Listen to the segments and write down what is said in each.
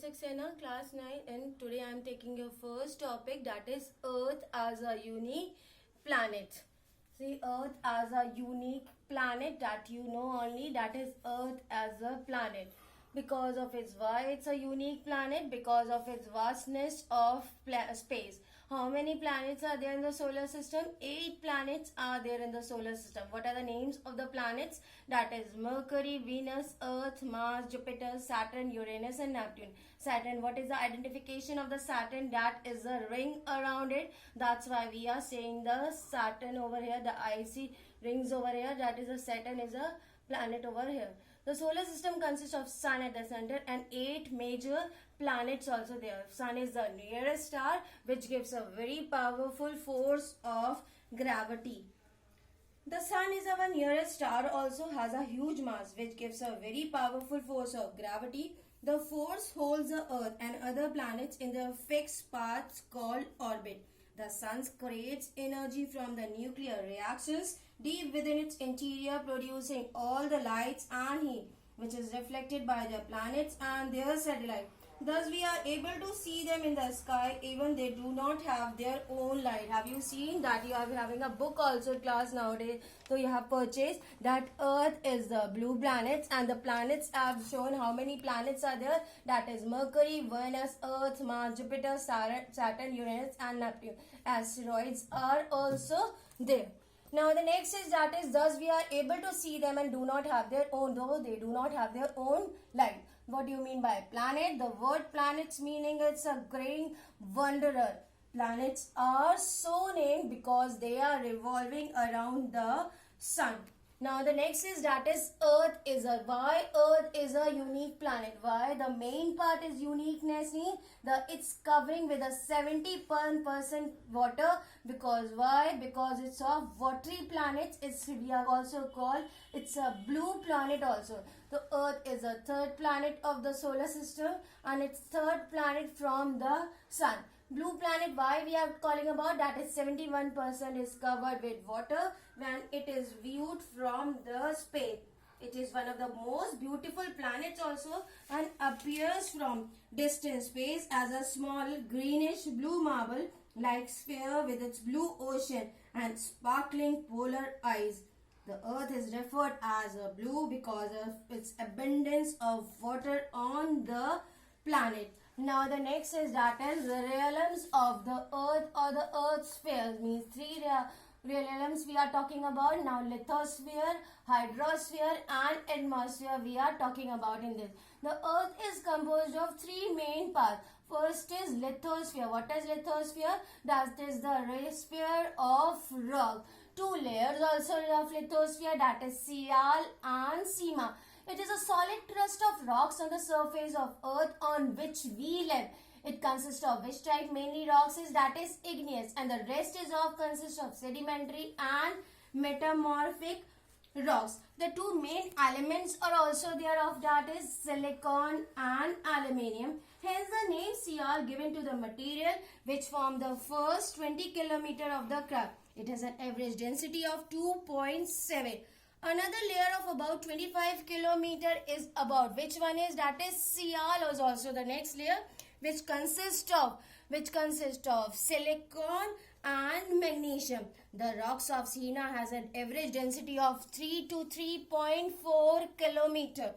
Saxena, class 9, and today I am taking your first topic, that is Earth as a unique planet. See, Earth as a unique planet that you know only, that is Earth as a planet. Because of its why it's a unique planet, because of its vastness of space. How many planets are there in the solar system? 8 planets are there in the solar system. What are the names of the planets? That is Mercury, Venus, Earth, Mars, Jupiter, Saturn, Uranus and Neptune. Saturn, what is the identification of the Saturn? That is a ring around it. That's why we are saying the Saturn over here, the icy rings over here. That is a Saturn is a planet over here. The solar system consists of Sun at the center and 8 major planets also there. Sun is the nearest star, which gives a very powerful force of gravity. The Sun is our nearest star, also has a huge mass, which gives a very powerful force of gravity. The force holds the Earth and other planets in their fixed paths called orbit. The Sun creates energy from the nuclear reactions deep within its interior, producing all the lights and heat, which is reflected by the planets and their satellite. Thus, we are able to see them in the sky, even they do not have their own light. Have you seen that? You are having a book also class nowadays. So, you have purchased that Earth is the blue planets, and the planets have shown how many planets are there. That is Mercury, Venus, Earth, Mars, Jupiter, Saturn, Uranus and Neptune. Asteroids are also there. Now the next is that is thus we are able to see them and do not have their own, though they do not have their own light. What do you mean by planet? The word planets meaning it's a great wanderer. Planets are so named because they are revolving around the sun. Now the next is that is Earth is a, why Earth is a unique planet. Why? The main part is uniqueness. It's covering with a 71% water. Because why? Because it's a watery planet. We are also called, it's a blue planet also. The Earth is a third planet of the solar system and it's third planet from the sun. Blue planet, why we are calling about that is 71% is covered with water when it is viewed from the space. It is one of the most beautiful planets also and appears from distant space as a small greenish blue marble like sphere with its blue ocean and sparkling polar eyes. The Earth is referred as a blue because of its abundance of water on the planet. Now the next is that is the realms of the Earth or the Earth sphere. Means three real elements we are talking about. Now lithosphere, hydrosphere and atmosphere we are talking about in this. The Earth is composed of 3 main parts. First is lithosphere. What is lithosphere? That is the sphere of rock. 2 layers also of lithosphere, that is Sial and Sima. It is a solid crust of rocks on the surface of Earth on which we live. It consists of which type? Mainly rocks is that is igneous, and the rest is consists of sedimentary and metamorphic rocks. The 2 main elements are also there of that is silicon and aluminium. Hence the name Sial given to the material which form the first 20 km of the crust. It has an average density of 2.7. Another layer of about 25 km is about which one is that is Sial is also the next layer which consists of silicon and magnesium. The rocks of Sina has an average density of 3 to 3.4 km.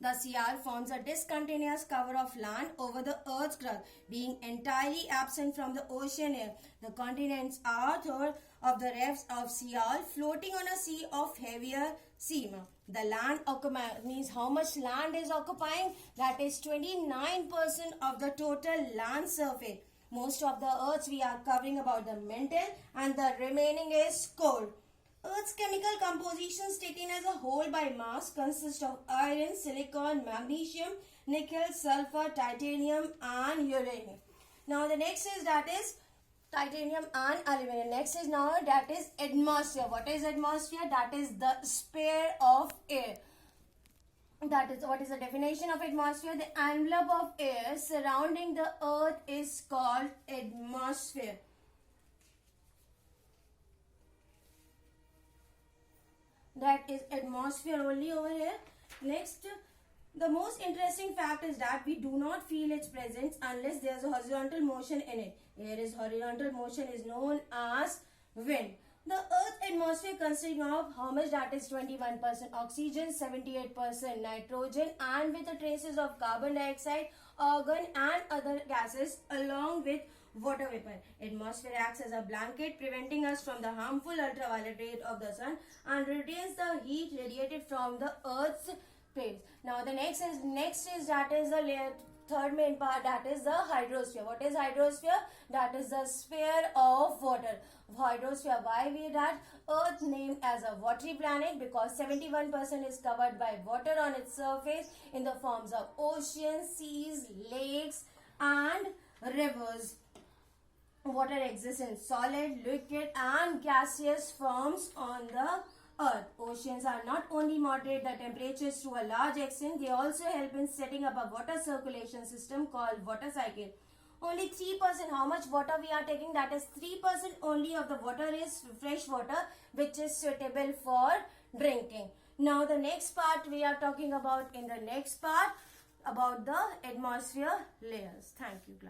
The Sial forms a discontinuous cover of land over the Earth's crust, being entirely absent from the ocean air. The continents are third of the refts of Sial, floating on a sea of heavier seema. The land occupied means how much land is occupying? That is 29% of the total land surface. Most of the Earth we are covering about the mantle and the remaining is core. Earth's chemical composition taken as a whole by mass consists of iron, silicon, magnesium, nickel, sulfur, titanium and uranium. Now the next is that is titanium and aluminum. Next is now that is atmosphere. What is atmosphere? That is the sphere of air. That is what is the definition of atmosphere? The envelope of air surrounding the Earth is called atmosphere. That is atmosphere only over here. Next, The most interesting fact is that we do not feel its presence unless there is a horizontal motion in it. Here is horizontal motion is known as wind. The Earth atmosphere consisting of how much? That is 21% oxygen, 78% nitrogen, and with the traces of carbon dioxide, argon, and other gases, along with water vapor. Atmosphere acts as a blanket, preventing us from the harmful ultraviolet rays of the sun and retains the heat radiated from the Earth's plates. Now the next is that is the layer, third main part, that is the hydrosphere. What is hydrosphere? That is the sphere of water. Hydrosphere, why we that? Earth named as a watery planet because 71% is covered by water on its surface in the forms of oceans, seas, lakes, and rivers. Water exists in solid, liquid, and gaseous forms on the Earth. Oceans are not only moderate the temperatures to a large extent, they also help in setting up a water circulation system called water cycle. Only 3%, how much water we are taking? That is 3% only of the water is fresh water, which is suitable for drinking. Now the next part we are talking about in the next part about the atmosphere layers. Thank you, class.